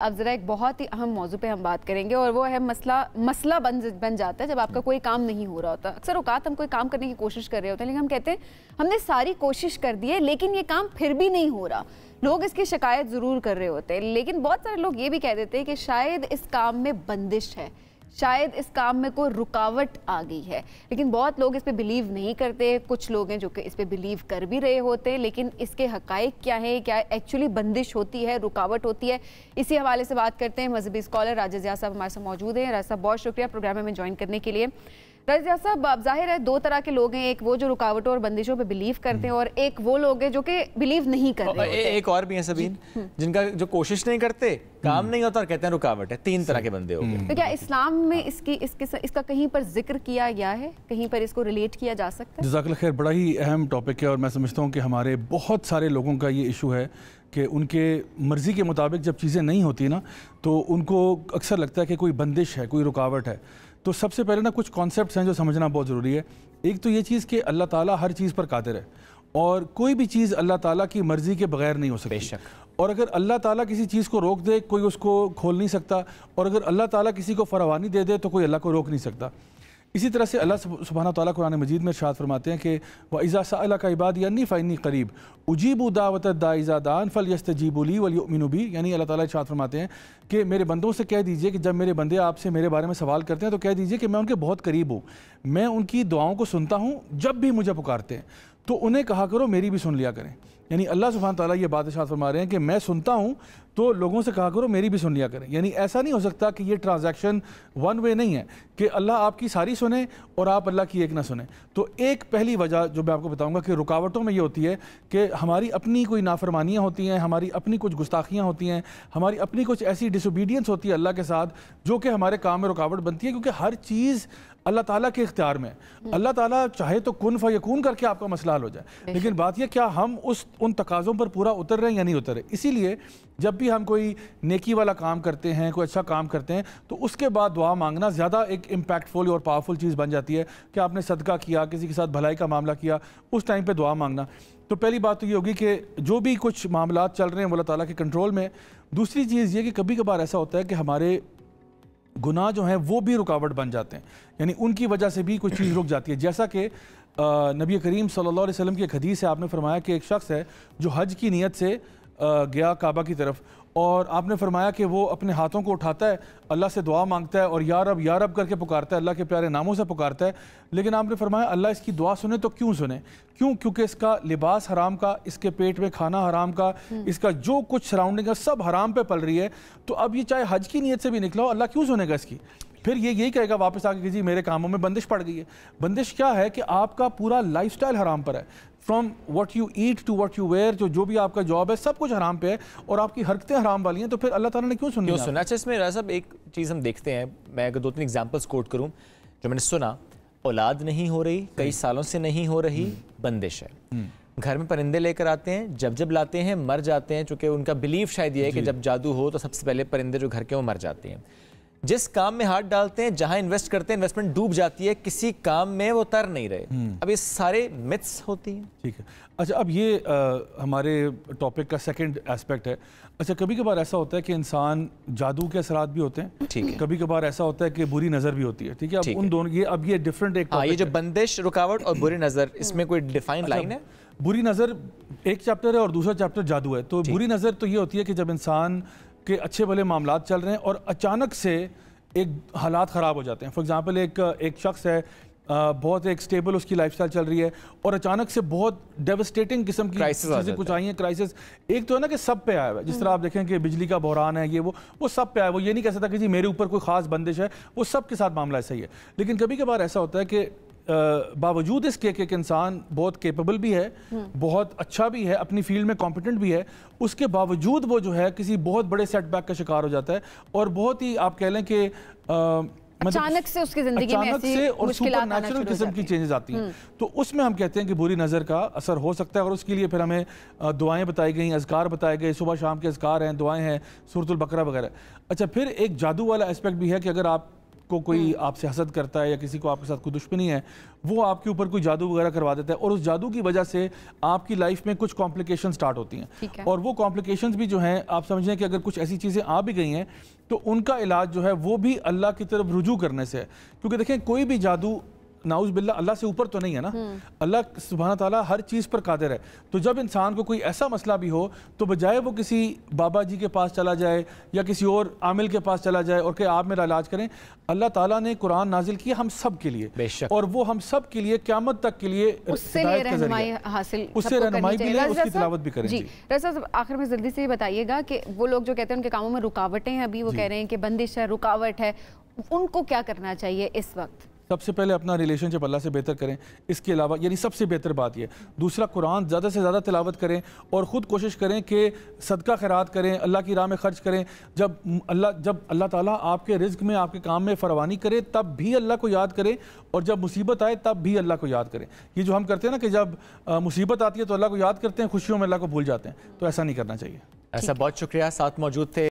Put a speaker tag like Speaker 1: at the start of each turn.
Speaker 1: اب ذرا ایک بہت ہی اہم موضوع پہ ہم بات کریں گے اور وہ ہے مسئلہ بن جاتا ہے جب آپ کا کوئی کام نہیں ہو رہا ہوتا. اکثر اوقات ہم کوئی کام کرنے کی کوشش کر رہے ہوتے ہیں لیکن ہم کہتے ہیں ہم نے ساری کوشش کر دی ہے لیکن یہ کام پھر بھی نہیں ہو رہا. لوگ اس کی شکایت ضرور کر رہے ہوتے ہیں لیکن بہت سارے لوگ یہ بھی کہہ دیتے ہیں کہ شاید اس کام میں بندش ہے, شاید اس کام میں کوئی رکاوٹ آ گئی ہے. لیکن بہت لوگ اس پہ بلیو نہیں کرتے. کچھ لوگ ہیں جو کہ اس پہ بلیو کر بھی رہے ہوتے ہیں لیکن اس کے حقائق کیا ہیں, کیا ایکچولی بندش ہوتی ہے, رکاوٹ ہوتی ہے. اسی حوالے سے بات کرتے ہیں. مذہبی اسکالر راجہ ضیاء صاحب ہمارے ساتھ موجود ہیں. راجہ صاحب بہت شکریہ پروگرام میں جوائن کرنے کے لیے. راجہ ضیاء صاحب, اب ظاہر ہے دو طرح کے لوگ ہیں, ایک وہ جو رکاوٹوں اور بندشوں پہ بلیو کرتے ہیں اور ایک وہ لوگ ہیں جو کہ بلیو نہیں کر رہے ہوتے.
Speaker 2: ایک اور بھی ہیں سبین جن کا جو کوشش نہیں کرتے, کام نہیں ہوتا اور کہتے ہیں رکاوٹ ہے. تین طرح کے بندے ہو گئے.
Speaker 1: تو کیا اسلام میں اس کا کہیں پر ذکر کیا گیا ہے, کہیں پر اس کو ریلیٹ کیا جا سکتا ہے؟
Speaker 3: جزاک اللہ خیر, بڑا ہی اہم ٹاپک ہے اور میں سمجھتا ہوں کہ ہمارے بہت سارے لوگوں کا یہ ایشو ہے کہ ان کے مرضی کے مطابق جب چیزیں نہیں ہوتی نا تو ان کو اکثر لگتا ہے کہ کوئی بندش ہے, کوئی رکاوٹ ہے. تو سب سے پہلے نا کچھ کانسیپٹس ہیں جو سمجھنا بہت ضروری ہے. ایک تو یہ چیز کہ اللہ تعالیٰ ہر چیز پر قادر ہے اور کوئی بھی چیز اللہ تعالیٰ کی مرضی کے بغیر نہیں ہو سکتی. بے شک. اور اگر اللہ تعالیٰ کسی چیز کو روک دے کوئی اس کو کھول نہیں سکتا, اور اگر اللہ تعالیٰ کسی کو فراوانی دے دے تو کوئی اللہ کو روک نہیں سکتا. اسی طرح سے اللہ سبحانہ تعالیٰ قرآن مجید میں ارشاد فرماتے ہیں کہ وَإِذَا سَأَلَكَ عِبَادِي عَنِّي فَإِنِّي قَرِيبٌ أُجِيبُ دَعْوَةَ الدَّاعِ إِذَا دَعَانِ فَلْيَسْتَجِيبُوا لِي وَلْيُؤْمِنُوا بِي. یعنی اللہ تعالیٰ ارشاد فرماتے ہیں کہ میرے بندوں سے کہہ دیجئے کہ جب میرے بندے آپ سے میرے بارے میں سوال کرتے ہیں تو کہہ دیجئے کہ میں ان کے بہت قریب ہوں, میں ان کی دعاؤں کو سنتا ہوں جب بھی مجھے پکارتے ہیں, تو انہیں کہا کرو میری بھی سن لیا کریں. یعنی اللہ سبحانہ تعالیٰ یہ بات ارشاد فرما رہے ہیں کہ میں سنتا ہوں تو لوگوں سے کہا کرو میری بھی سن لیا کریں. یعنی ایسا نہیں ہو سکتا کہ یہ ٹرانزیکشن ون وے نہیں ہے کہ اللہ آپ کی ساری سنیں اور آپ اللہ کی ایک نہ سنیں. تو ایک پہلی وجہ جو میں آپ کو بتاؤں گا کہ رکاوٹوں میں یہ ہوتی ہے کہ ہماری اپنی کوئی نافرمانیاں ہوتی ہیں, ہماری اپنی کچھ گستاخیاں ہوتی ہیں, ہماری اپنی کچھ ایسی ڈس اوبیڈینس ہوتی ہے اللہ کے ساتھ جو کہ ہمارے کام میں رکاوٹ بنتی ہے, کیونکہ ہر چیز اللہ تعالیٰ کے اختیار میں. اللہ تعالیٰ چاہے تو کن فیکون کر کے آپ کا مسئلہ حل ہو جائے, لیکن بات یہ کیا ہم ان تقاضوں پر پورا اتر رہے ہیں یا نہیں اتر رہے. اسی لیے جب بھی ہم کوئی نیکی والا کام کرتے ہیں, کوئی اچھا کام کرتے ہیں, تو اس کے بعد دعا مانگنا زیادہ ایک امپیکٹفل اور پاورفل چیز بن جاتی ہے کہ آپ نے صدقہ کیا, کسی کے ساتھ بھلائی کا معاملہ کیا, اس ٹائم پہ دعا مانگنا. تو پہلی بات تو یہ ہوگی کہ جو بھی کچھ معاملات چل رہے ہیں وہ اللہ تعالیٰ کے کنٹرول میں. دوسری چیز یہ کہ کبھی کبھار ایسا ہوتا ہے کہ ہمارے گناہ جو ہیں وہ بھی رکاوٹ بن جاتے ہیں, یعنی ان کی وجہ سے بھی کوئی چیز رک جاتی ہے. جیسا کہ نبی کریم صلی اللہ علیہ وسلم کی ایک حدیث ہے, آپ نے فرمایا کہ ایک شخص ہے جو حج کی نیت سے گیا کعبہ کی طرف, اور آپ نے فرمایا کہ وہ اپنے ہاتھوں کو اٹھاتا ہے, اللہ سے دعا مانگتا ہے اور یا رب کر کے پکارتا ہے, اللہ کے پیارے ناموں سے پکارتا ہے. لیکن آپ نے فرمایا اللہ اس کی دعا سنے تو کیوں سنے؟ کیونکہ اس کا لباس حرام کا, اس کے پیٹ میں کھانا حرام کا, اس کا جو کچھ سراؤنڈنگ ہے سب حرام پہ پل رہی ہے. تو اب یہ چاہے حج کی نیت سے بھی نکلا ہو, اللہ کیوں سنے گا اس کی؟ پھر یہی کہے گا واپس آ کے کہ جی میرے کاموں میں بندش پڑ گئی ہے. بندش کیا ہے کہ آپ کا پورا لائف سٹائل حرام پر ہے, from what you eat to what you wear, جو بھی آپ کا جاب ہے سب کچھ حرام پہ ہے اور آپ کی حرکتیں حرام والی ہیں. تو پھر اللہ تعالیٰ نے کیوں سنی؟
Speaker 2: اچھا, اس میں راجہ صاحب ایک چیز ہم دیکھتے ہیں, میں اگر 2-3 ایگزامپلس کوٹ کروں جو میں نے سنا. اولاد نہیں ہو رہی, کئی سالوں سے نہیں ہو رہی, بندش ہے. گھر میں پرندے لے کر آتے ہیں, جب لاتے ہیں مر جاتے ہیں, چونکہ ان کا بلیف شاید یہ ہے کہ جب جادو ہو تو سب سے پہلے پرندے جو گھر کے وہ مر جاتے ہیں. جس کام میں ہاتھ ڈالتے ہیں, جہاں انویسٹ کرتے ہیں, انویسٹمنٹ ڈوب جاتی ہے, کسی کام میں وہ تر نہیں رہے. اب یہ سارے متس ہوتی ہیں.
Speaker 3: ٹھیک ہے. اچھا, اب یہ ہمارے ٹاپک کا سیکنڈ ایسپیکٹ ہے. اچھا, کبھی کبھار ایسا ہوتا ہے کہ انسان جادو کے اثرات بھی ہوتے ہیں, ٹھیک ہے, کبھی کبھار ایسا ہوتا ہے کہ بری نظر بھی ہوتی ہے. ٹھیک ہے, اب ان دونوں یہ ڈفرنٹ ایک
Speaker 2: یہ جو بندش, رکاوٹ اور بری نظر, اس میں کوئی ڈیفائن لائن ہے؟
Speaker 3: بری نظر ایک چیپٹر ہے اور دوسرا چیپٹر جادو ہے. تو بری نظر تو یہ ہوتی ہے کہ جب انسان کے اچھے بھلے معاملات چل رہے ہیں اور اچانک سے ایک حالات خراب ہو جاتے ہیں. فار ایگزامپل ایک شخص ہے, بہت ایک سٹیبل اس کی لائف سٹائل چل رہی ہے اور اچانک سے بہت ڈیوسٹیٹنگ قسم کی چیزیں کچھ آئی ہیں, کرائسس. ایک تو ہے نا کہ سب پہ آیا ہوا ہے, جس طرح آپ دیکھیں کہ بجلی کا بحران ہے, یہ وہ سب پہ آیا. وہ یہ نہیں کہہ سکتا کہ جی میرے اوپر کوئی خاص بندش ہے, وہ سب کے ساتھ معاملہ ایسا ہی ہے. لیکن کبھی کبھار ایسا ہوتا ہے کہ باوجود اس کے کہ ایک انسان بہت کیپیبل بھی ہے, بہت اچھا بھی ہے, اپنی فیلڈ میں کمپیٹنٹ بھی ہے, اس کے باوجود وہ جو ہے کسی بہت بڑے سیٹ بیک کا شکار ہو جاتا ہے اور بہت ہی آپ کہہ لیں کہ
Speaker 1: اچانک سے اس کی زندگی میں ایسی مشکلات آنا شروع ہو
Speaker 3: قسم کی چینجز آتی ہیں. تو اس میں ہم کہتے ہیں کہ بری نظر کا اثر ہو سکتا ہے, اور اس کے لیے پھر ہمیں دعائیں بتائی گئیں, اذکار بتائے گئے, صبح شام کے اذکار ہیں, دعائیں ہیں, سورۃ البقرہ وغیرہ. اچھا, پھر ایک جادو والا اسپیکٹ بھی ہے کہ اگر آپ کو کوئی آپ سے حسد کرتا ہے یا کسی کو آپ کے ساتھ کوئی دشمنی ہے، وہ آپ کے اوپر کوئی جادو وغیرہ کروا دیتا ہے اور اس جادو کی وجہ سے آپ کی لائف میں کچھ کمپلیکیشن سٹارٹ ہوتی ہیں، اور وہ کمپلیکیشنز بھی جو ہیں آپ سمجھیں کہ اگر کچھ ایسی چیزیں آ بھی گئی ہیں تو ان کا علاج جو ہے وہ بھی اللہ کی طرف رجوع کرنے سے ہے، کیونکہ دیکھیں کوئی بھی جادو نعوذ باللہ اللہ سے اوپر تو نہیں ہے نا، اللہ سبحانہ تعالیٰ ہر چیز پر قادر ہے، تو جب انسان کو کوئی ایسا مسئلہ بھی ہو تو بجائے وہ کسی بابا جی کے پاس چلا جائے یا کسی اور عامل کے پاس چلا جائے اور کہ آپ میرا علاج کریں، اللہ تعالیٰ نے قرآن نازل کیا ہم سب کے لیے،
Speaker 2: بے شک،
Speaker 3: اور وہ ہم سب کے لیے قیامت تک کے لیے
Speaker 1: اس سے رہنمائی حاصل،
Speaker 3: اس سے رہنمائی بھی لیں، اس کی تلاوت بھی کریں۔
Speaker 1: جی رضا صاحب آخر میں جلدی سے یہ بتائیے گا کہ وہ لوگ جو کہتے ہیں ان کے کاموں میں رکاوٹیں ہیں، ابھی وہ کہہ رہے ہیں کہ بندش ہے، رکاوٹ ہے، ان کو کیا کرنا چاہیے اس وقت؟
Speaker 3: سب سے پہلے اپنا ریلیشن شپ اللہ سے بہتر کریں، اس کے علاوہ یعنی سب سے بہتر بات یہ، دوسرا قرآن زیادہ سے زیادہ تلاوت کریں اور خود کوشش کریں کہ صدقہ خیرات کریں، اللہ کی راہ میں خرچ کریں، جب اللہ تعالیٰ آپ کے رزق میں آپ کے کام میں فراوانی کرے تب بھی اللہ کو یاد کریں، اور جب مصیبت آئے تب بھی اللہ کو یاد کریں۔ یہ جو ہم کرتے ہیں نا کہ جب مصیبت آتی ہے تو اللہ کو یاد کرتے ہیں، خوشیوں میں اللہ کو بھول جاتے ہیں، تو ایسا نہیں کرنا چاہیے۔
Speaker 2: ایسا بہت شکریہ، ساتھ موجود تھے